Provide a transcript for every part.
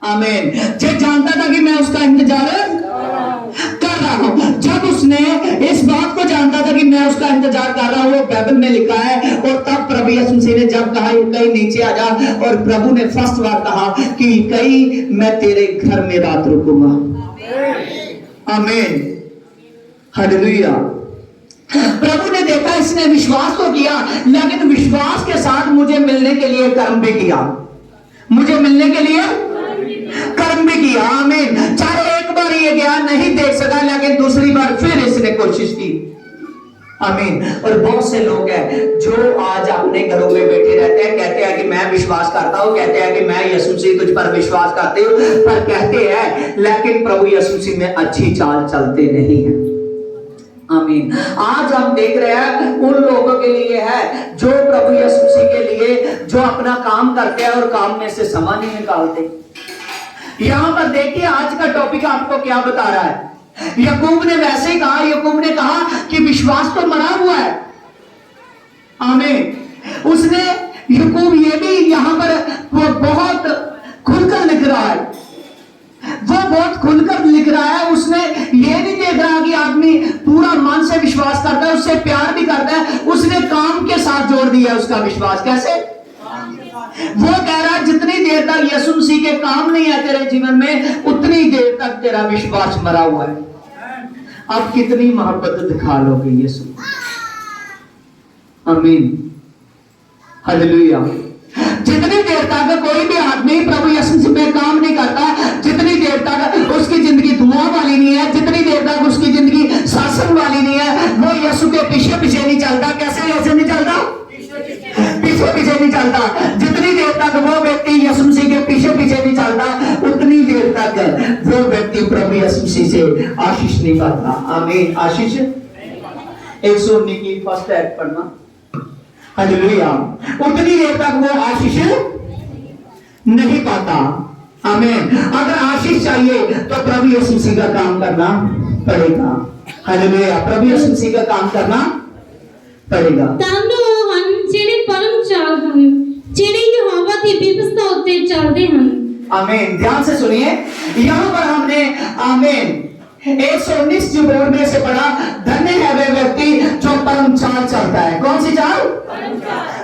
आमीन। जो जानता था कि मैं उसका इंतजार कर रहा हूं, जब उसने इस बात को जानता था कि मैं उसका इंतजार कर रहा हूं, वो बाइबल में लिखा है। और तब प्रभु यीशु मसीह ने जब कहा कहीं नीचे आ जा, और प्रभु ने फर्स्ट बार कहा कि कहीं मैं तेरे घर में रात रुकूंगा। आमीन, हालेलुया। प्रभु ने देखा, इसने विश्वास तो किया, लेकिन विश्वास के साथ मुझे मिलने के लिए कर्म भी किया, मुझे मिलने के लिए कर्म भी किया। आमीन। चाहे एक बार ये गया, नहीं देख सका, लेकिन दूसरी बार फिर इसने कोशिश की। आमीन। और बहुत से लोग हैं जो आज अपने घरों में बैठे रहते हैं, कहते हैं कि मैं विश्वास करता हूं, कहते हैं कि मैं यीशु मसीह तुझ पर विश्वास करते हूं, पर कहते हैं लेकिन प्रभु यीशु मसीह में अच्छी चाल चलते नहीं है। आमीन। आज हम देख रहे हैं उन लोगों के लिए है जो प्रभु यीशु मसीह के लिए जो अपना काम करते हैं और काम में से समय नहीं निकालते। यहां पर देखिए, आज का टॉपिक आपको क्या बता रहा है। याकूब ने वैसे ही कहा, याकूब ने कहा कि विश्वास तो मरा हुआ है। आमीन। उसने याकूब ये भी यहां पर वो बहुत खुलकर लिख रहा है, वो बहुत खुलकर लिख रहा है। उसने ये नहीं देख रहा कि आदमी पूरा मन से विश्वास करता है, उससे प्यार भी करता है, उसने काम के साथ जोड़ दिया उसका विश्वास। कैसे? वो कह रहा है जितनी देर तक यीशु मसीह के काम नहीं है तेरे जीवन में, उतनी देर तक तेरा विश्वास मरा हुआ है। अब कितनी मोहब्बत दिखा लोगे यीशु। आमीन, हालेलुया। जितनी देर तक कोई भी आदमी प्रभु यीशु मसीह में काम नहीं करता, जितनी देर तक उसकी जिंदगी दुआ वाली नहीं है, जितनी देर तक उसकी जिंदगी शासन वाली नहीं है, वो यीशु के पीछे पीछे नहीं चलता। कैसे नहीं चलता? पीछे पीछे नहीं चलता। जितनी देर तक वो व्यक्ति यीशु मसीह के पीछे पीछे नहीं चलता, उतनी देर तक वो व्यक्ति प्रभु यीशु मसीह से आशीष नहीं पाता। आमीन। आशीष 119 की फर्स्ट ऐड पढ़ना। हालेलुया। उतनी देर तक वो आशीष नहीं पाता। आमीन। अगर आशीष चाहिए तो प्रभु यीशु मसीह का काम करना पड़ेगा। हालेलुया। प्रभु यीशु मसीह का काम करना पड़ेगा। आमीन। ध्यान से सुनिए, यहां पर हमने आमीन 119 जो बोर्ड में से पढ़ा, धन्य है वे व्यक्ति जो परम चाल चलता है। कौन सी चाल?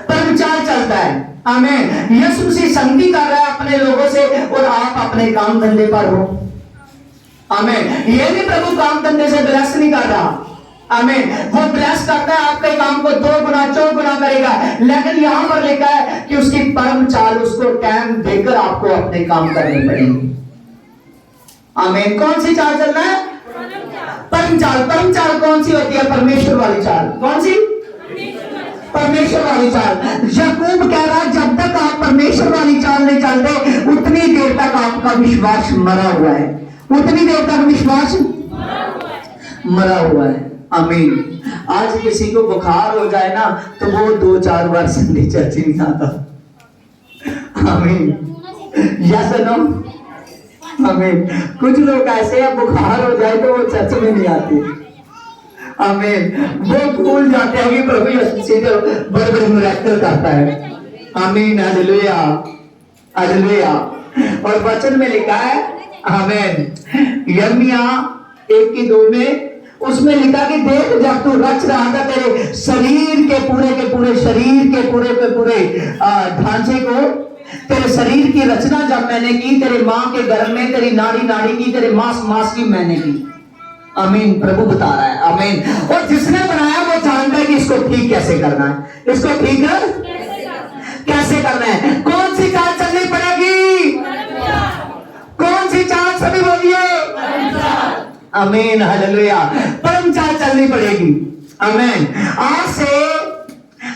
परम चाल चलता है। आमीन। यीशु मसीह संगति कर रहा है अपने लोगों से, और आप अपने काम धंधे पर हो। आमीन। ये भी प्रभु काम धंधे से ब्लेस नहीं कर रहा। आमीन। वो ब्लेस करता है, आपके काम को 2 गुना 4 गुना करेगा, लेकिन यहां पर लिखा है कि उसकी परम चाल, उसको टाइम देकर आपको अपने काम करने पड़ेंगे। आमीन। कौन सी चाल चलना है? परम चाल। परम चाल कौन सी होती है? परमेश्वर वाली चाल। कौन सी? परमेश्वर वाली चाल। याकूब कह रहा है जब तक आप परमेश्वर वाली चाल नहीं चलते, उतनी देर तक आपका विश्वास मरा हुआ है। उतनी देर तक विश्वास मरा हुआ है। आमीन। आज किसी को बुखार हो जाए ना, तो वो 2-4 बार संडे चर्च नहीं आता। आमीन। Yes no? आमीन। कुछ लोग ऐसे हैं, बुखार हो जाए तो वो चर्च में नहीं आते। आमीन। वो भूल जाते हैं कि प्रभु यीशु मसीह जो बड़े बड़े मिरेकल करता है। आमीन। Hallelujah, hallelujah. और वचन में लिखा है, आमीन, यिर्मयाह 1:2 में उसमें लिखा कि देख जब तू रच रहा था तेरे शरीर के पूरे शरीर के पूरे ढांचे को, तेरे शरीर की रचना जब मैंने की, तेरे मां के गर्भ में तेरी नाड़ी की, तेरे मांस की मैंने की। आमीन। प्रभु बता रहा है। आमीन। और जिसने बनाया वो जानता है कि इसको ठीक कैसे करना है, इसको ठीक कैसे करना है। कौन सी चाल चलनी पड़ेगी? कौन सी चाल? सभी बोलिए। आमीन। हालेलुया। परम चाल चलनी पड़ेगी। आमीन। आज से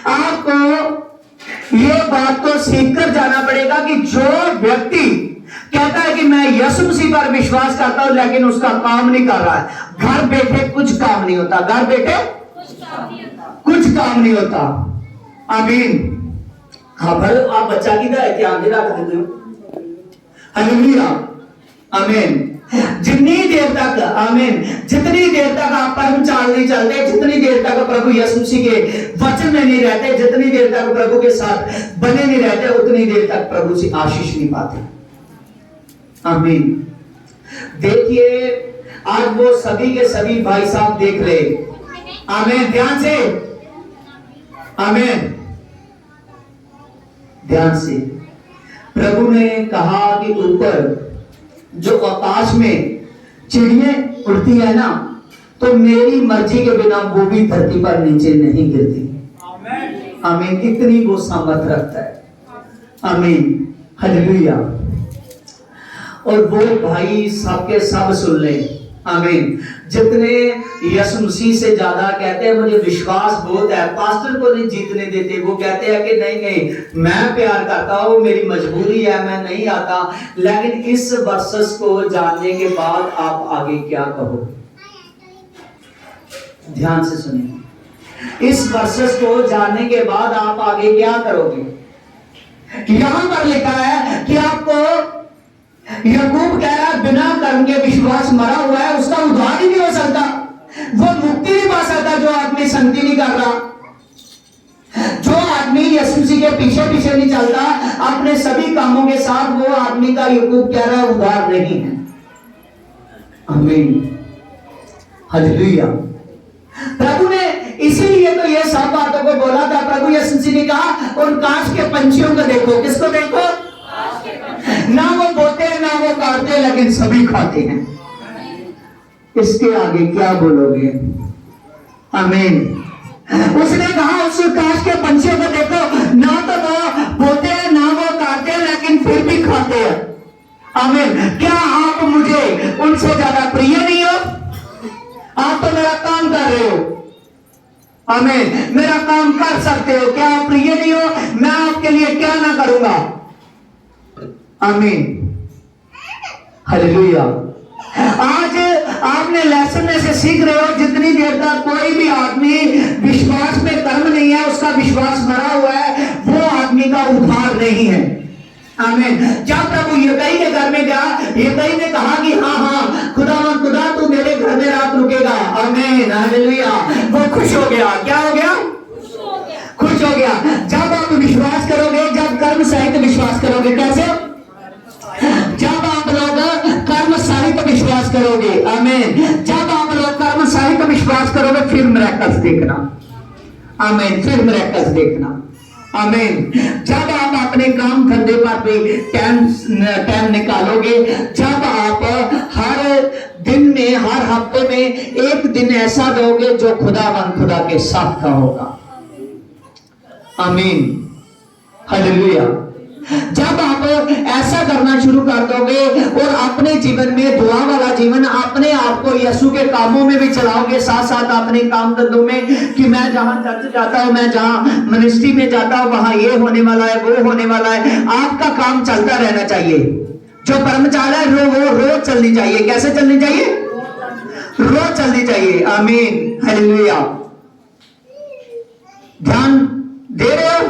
आपको ये बात को सीखकर जाना पड़ेगा कि जो व्यक्ति कहता है कि मैं यीशु मसीह पर विश्वास करता हूं, लेकिन उसका काम नहीं कर रहा है, घर बैठे कुछ काम नहीं होता। घर बैठे कुछ काम नहीं होता। आमीन। हाँ भाई, आप बच्चा की तरह ध्यान नहीं रख देते हो। हालेलुया। आमीन। जितनी देर तक, आमीन, जितनी देर तक आप परम चाल नहीं चलते, जितनी देर तक प्रभु यीशु मसीह के वचन में नहीं रहते, जितनी देर तक प्रभु के साथ बने नहीं रहते, उतनी देर तक प्रभु से आशीष नहीं पाते। आमीन। देखिए आज वो सभी के सभी भाई साहब देख रहे, आमीन, ध्यान से, आमीन, ध्यान से। प्रभु ने कहा कि ऊपर जो आकाश में चिड़ियां उड़ती है ना, तो मेरी मर्जी के बिना वो भी धरती पर नीचे नहीं गिरती। आमीन। इतनी वो सामर्थ रखता है। आमीन, हालेलुया। और वो भाई सबके सब सुन ले। आमीन। जितने यीशु मसीह से ज्यादा कहते हैं मुझे विश्वास बहुत है, पास्टर को नहीं जीतने देते, वो कहते हैं कि नहीं नहीं मैं प्यार करता हूं, मेरी मजबूरी है, मैं नहीं आता। लेकिन इस वर्सेस को जानने के बाद आप आगे क्या कहोगे? ध्यान से सुनिए, इस वर्सेस को जानने के बाद आप आगे क्या करोगे? यहां पर लिखा है कि आपको, याकूब कह रहा है बिना कर्म के विश्वास मरा हुआ है, उसका उद्धार ही नहीं हो सकता, वो मुक्ति नहीं पा सकता जो आदमी संगति नहीं कर रहा। जो आदमी यीशु मसीह के पीछे पीछे नहीं चलता अपने सभी कामों के साथ, वो आदमी का याकूब कह रहा है उद्धार नहीं है। आमीन, हालेलुया। प्रभु ने इसीलिए तो ये सब बातों को बोला था। प्रभु यीशु मसीह ने कहा उन काश के पंछियों को देखो। किसको देखो? ना वो बोते हैं ना वो काटते, लेकिन सभी खाते हैं। इसके आगे क्या बोलोगे? आमीन। उसने कहा उस काश के पंछियों को देखो, ना तो वो बोते हैं ना वो काटते हैं, लेकिन फिर भी खाते हैं। आमीन। क्या आप मुझे उनसे ज्यादा प्रिय नहीं हो? आप तो मेरा काम कर रहे हो। आमीन। मेरा काम कर सकते हो, क्या आप प्रिय नहीं हो? मैं आपके लिए क्या ना करूंगा? आमीन, हालेलुया। आज आपने लेसन में से सीख रहे हो, जितनी देर तक कोई भी आदमी विश्वास में कर्म नहीं है, उसका विश्वास मरा हुआ है, वो आदमी का उद्धार नहीं है। आमीन। जब प्रभु यकई के घर में गया, यकई ने कहा कि हाँ हाँ खुदा तू मेरे घर में रात रुकेगा। आमीन, हालेलुया। वो खुश हो गया। क्या हो गया? खुश हो गया। जब आप विश्वास करोगे, जब कर्म सहित विश्वास करोगे, कैसे? जब आप लोग कर्म सहित विश्वास करोगे। आमीन। जब आप लोग कर्म सहित विश्वास करोगे, फिर मिरेकल्स देखना। आमीन, फिर मिरेकल्स देखना। आमीन। जब आप अपने काम धंधे पर भी टाइम निकालोगे, जब आप हर दिन में, हर हफ्ते में एक दिन ऐसा दोगे जो खुदा के साथ का होगा। आमीन, हालेलुया। जब आप ऐसा करना शुरू कर दोगे और अपने जीवन में दुआ वाला जीवन, अपने आप को यीशु के कामों में भी चलाओगे, साथ साथ अपने काम धंधों में, कि मैं जहां चर्च जाता हूं, मैं जहां मिनिस्ट्री में जाता हूं, वहां ये होने वाला है, वो होने वाला है। आपका काम चलता रहना चाहिए। जो कर्मचारी है वो रोज चलनी चाहिए। कैसे चलनी चाहिए? रोज चलनी चाहिए। आमीन, हालेलुया। ध्यान दे रहे हो?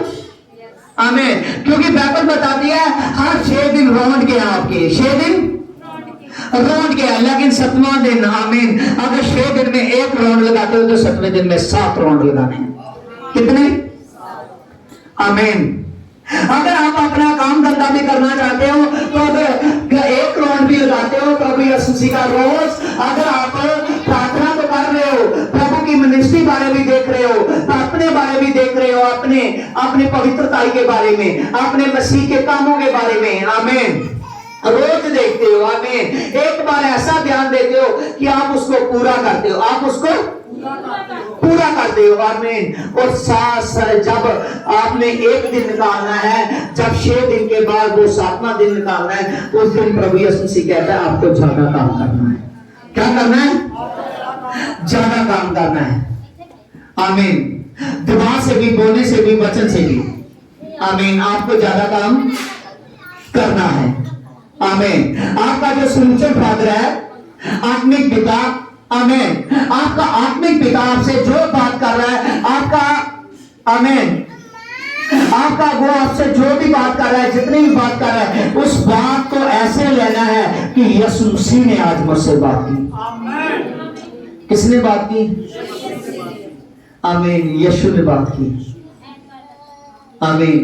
आमीन। क्योंकि बाइबल बताती है हर 6 दिन रौंद के आपके 6 दिन रौंद के, लेकिन 7वां दिन, आमीन, अगर 6 दिन में 1 राउंड लगाते हो तो 7वें दिन में 7 राउंड लगाने हैं। कितने? आमीन। अगर आप अपना काम धंधा भी करना चाहते हो तो अगर 1 राउंड भी लगाते हो प्रभु यीशु मसीह का रोज, अगर आप प्रार्थना तो कर रहे हो, प्रभु की मिनिस्ट्री बारे भी देख रहे हो, अपने बारे भी देख रहे हो, अपने पवित्रताई के बारे में, अपने मसीह के कामों के बारे में, आमीन, रोज देखते हो। आमीन। एक बार ऐसा ध्यान देते हो कि आप उसको पूरा करते हो, आप उसको पूरा करते हो। आमीन। और जब आपने 1 दिन निकालना है, जब 6 दिन के बाद वो 7वां दिन निकालना है, उस दिन प्रभु यीशु मसीह कहता है आपको ज्यादा काम करना है। क्या करना है? ज्यादा काम करना है। आमीन। दिमाग से भी, बोलने से भी, वचन से भी। आमीन। आपको ज्यादा काम करना है। आमीन। आपका जो स्पिरिचुअल फादर है, आत्मिक पिता, आमीन, आपका आत्मिक पिता आपसे जो बात कर रहा है, आपका, आमीन, आपका वो आपसे जो भी बात कर रहा है, जितनी भी बात कर रहा है, उस बात को ऐसे लेना है कि यीशु मसीह ने आज मुझसे बात की। किसने बात की? आमीन, यीशु ने बात की। आमीन,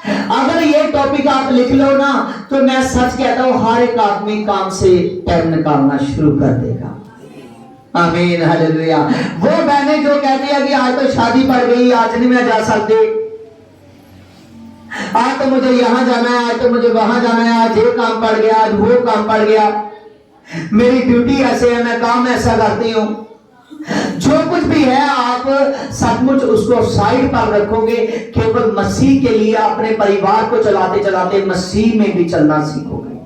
अगर ये टॉपिक आप लिख लो ना तो मैं सच कहता हूं हर एक आदमी काम से टाइम निकालना शुरू कर देगा। आमीन हालेलुया। वो बहनें जो कहती है कि आज तो शादी पड़ गई, आज नहीं मैं जा सकती, आज तो मुझे यहां जाना है, आज तो मुझे वहां जाना है, आज ये काम पड़ गया, आज वो काम पड़ गया, मेरी ड्यूटी ऐसे है, मैं काम ऐसा करती हूं, जो कुछ भी है आप सचमुच उसको साइड पर रखोगे, केवल मसीह के लिए अपने परिवार को चलाते चलाते मसीह में भी चलना सीखोगे।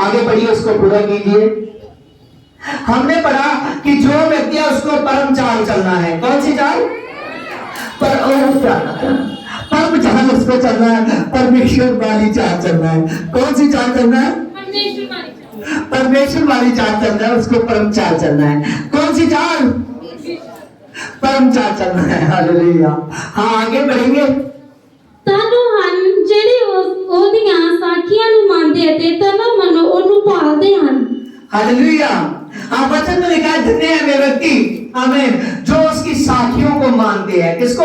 आगे बढ़िए, उसको पूरा कीजिए। हमने पढ़ा कि जो व्यक्ति है उसको परम चाल चलना है। कौन सी चाल? परम चाल उसको चलना है, परमेश्वर वाली चाल चलना है। कौन सी चाल चलना है? परमेश्वर वाली चाल चलना है, उसको परम चाल चलना है। कौन सी चाल? परम चाल चलना है। हालेलुया। हाँ आगे बढ़ेंगे। तानो हन जेड़े ओदियां साखियां नु मानदे ते तनो मनो ओनु पालदे हन। हालेलुया। हाँ वचन में लिखा है धन्य है वे व्यक्ति, आमीन, जो उसकी साखियों को मानते हैं। किसको?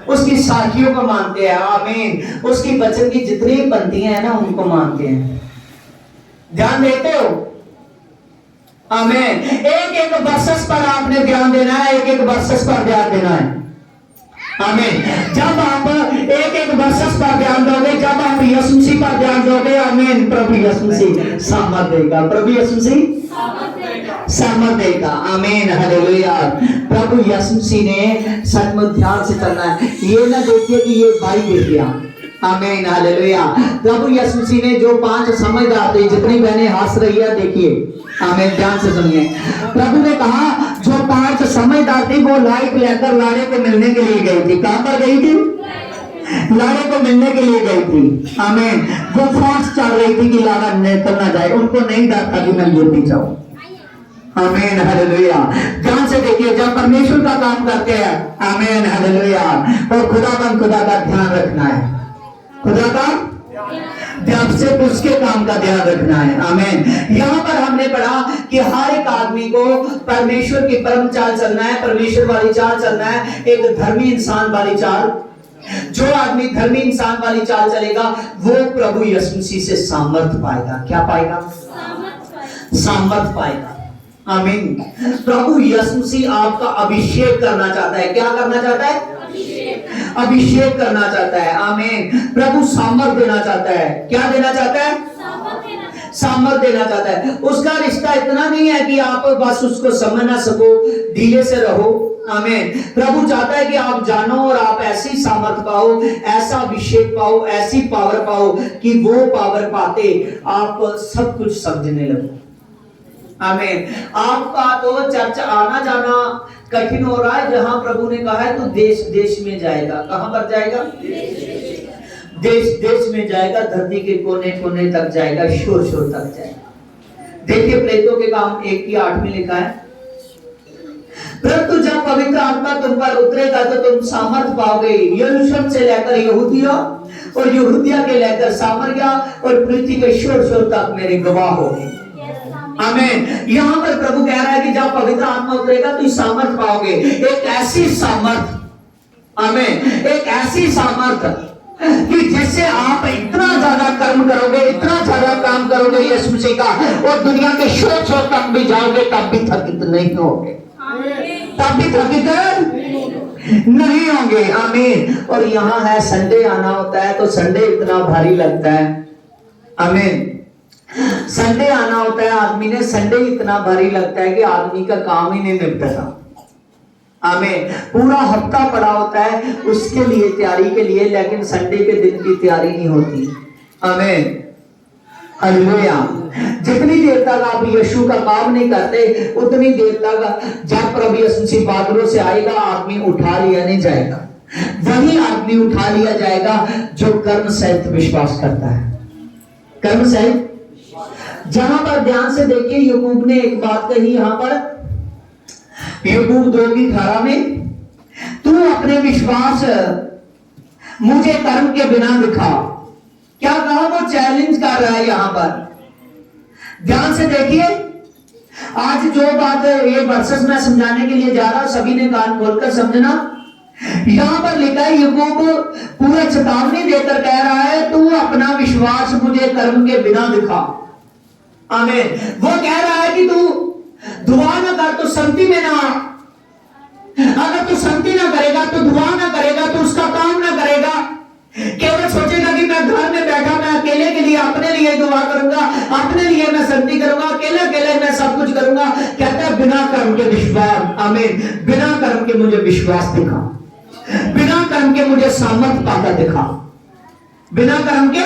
उसकी साखियों को मानते हैं। आमीन। उसकी वचन की जितनी पंक्तियां हैं ना उनको मानते हैं। ध्यान देते हो? आमीन। एक एक वर्सेस पर आपने ध्यान देना है, एक एक वर्सेस पर ध्यान देना है। आमीन। जब आप एक एक वर्सेस पर ध्यान दोगे, जब आप यीशु मसीह पर ध्यान दोगे, आमीन, प्रभु यीशु मसीह सामर्थ देगा। प्रभु यीशु मसीह सामर्थ देगा। आमीन हालेलुया। प्रभु यीशु मसीह ने सचमुच ध्यान से चलना है। ये ना देखिए कि ये भाई गिर गया। आमीन हालेलुया। प्रभु यीशु मसीह ने जो 5 समझदार थे, जितनी बहनें हंस रही है देखिए, आमीन, ध्यान से सुनिए। प्रभु ने कहा जो 5 समझदार थी वो लाइट लेकर लाड़े को मिलने के लिए गई थी। कहां पर गई थी? लाड़े को मिलने के लिए गई थी। आमीन। वो फास्ट चल रही थी कि लाड़ा निकल ना जाए, उनको नहीं डर था कि मैं गिरती जाऊं। आमीन हालेलुया। ध्यान से देखिए, जब परमेश्वर का काम करते हैं, आमीन हालेलुया, और खुदा का ध्यान रखना है। खुदा का ध्यान से उसके काम का ध्यान रखना है। आमीन। यहाँ पर हमने पढ़ा कि हर एक आदमी को परमेश्वर की परम चाल चलना है, परमेश्वर वाली चाल चलना है, एक धर्मी इंसान वाली चाल। जो आदमी धर्मी इंसान वाली चाल चलेगा वो प्रभु यीशु मसीह से सामर्थ पाएगा। क्या पाएगा? सामर्थ पाएगा। आमीन। प्रभु यीशु मसीह आपका अभिषेक करना चाहता है। क्या करना चाहता है? अभिषेक करना चाहता है। आमीन। प्रभु सामर्थ देना चाहता है। क्या देना चाहता है? सामर्थ देना चाहता है। उसका रिश्ता इतना नहीं है कि आप बस उसको समझ ना सको, ढीले से रहो। आमीन। प्रभु चाहता है कि आप जानो और आप ऐसी सामर्थ पाओ, ऐसा अभिषेक पाओ, ऐसी पावर पाओ कि वो पावर पाते आप सब कुछ समझने लगो। आमीन। आपका तो चर्च आना जाना कठिन हो रहा है, जहां प्रभु ने कहा है तो देश देश में जाएगा। कहां पर जाएगा? देश देश में जाएगा, धरती के कोने कोने तक जाएगा, शोर शोर तक जाएगा। देखिए प्रेरितों के काम 1:8 में लिखा है, परंतु जब पवित्र आत्मा तुम पर उतरेगा तो तुम सामर्थ पाओगे। यरूशलेम से लेकर यहूदिया और यहूदिया के लेकर सामरिया और पृथ्वी के शोर शोर तक मेरे गवाह होंगे। आमीन। यहाँ पर प्रभु कह रहा है कि जब पवित्र आत्मा उतरेगा तो सामर्थ पाओगे। एक ऐसी सामर्थ, आमीन, एक ऐसी सामर्थ कि जिससे आप इतना ज्यादा कर्म करोगे, इतना ज्यादा काम करोगे यीशु मसीह का, और दुनिया के शोर शोर तक भी जाओगे तब भी थकित नहीं होगे, तब भी थकित नहीं होंगे। आमीन। और यहाँ है संडे आना होता है तो संडे इतना भारी लगता है। आमीन। संडे आना होता है, आदमी ने संडे इतना भारी लगता है कि आदमी का काम ही नहीं निपटता। आमीन। पूरा हफ्ता पड़ा होता है उसके लिए, तैयारी के लिए, लेकिन संडे के दिन की तैयारी नहीं होती। आमीन हालेलुया। जितनी देर तक आप यीशु का काम नहीं करते उतनी देर तक जब प्रभु यीशु मसीह बादलों से आएगा आदमी उठा लिया नहीं जाएगा। वही आदमी उठा लिया जाएगा जो कर्म सहित विश्वास करता है। कर्म सहित। जहां पर ध्यान से देखिए, याकूब ने एक बात कही यहाँ पर, याकूब 2:18 में, तू अपने विश्वास मुझे कर्म के बिना दिखा। क्या कहा? वो चैलेंज कर रहा है यहां पर। ध्यान से देखिए, आज जो बात ये वर्सेस में समझाने के लिए जा रहा हूं, सभी ने कान खोलकर समझना। यहां पर लिखा है, याकूब पूरा चेतावनी देकर कह रहा है, तू अपना विश्वास मुझे कर्म के बिना दिखा। आमीन। वो कह रहा है कि तू दुआ ना कर तो संगति में ना आ। अगर तू संगति ना करेगा, तो दुआ ना करेगा, तो उसका काम ना करेगा, केवल सोचेगा कि मैं घर में बैठा, मैं अकेले के लिए, अपने लिए दुआ करूंगा, अपने लिए मैं संगति करूंगा, अकेले अकेले मैं सब कुछ करूंगा। कहता है बिना कर्म के विश्वास, आमीन, बिना कर्म के मुझे विश्वास दिखा, बिना कर्म के मुझे सामर्थ ताकत दिखा, बिना कर्म के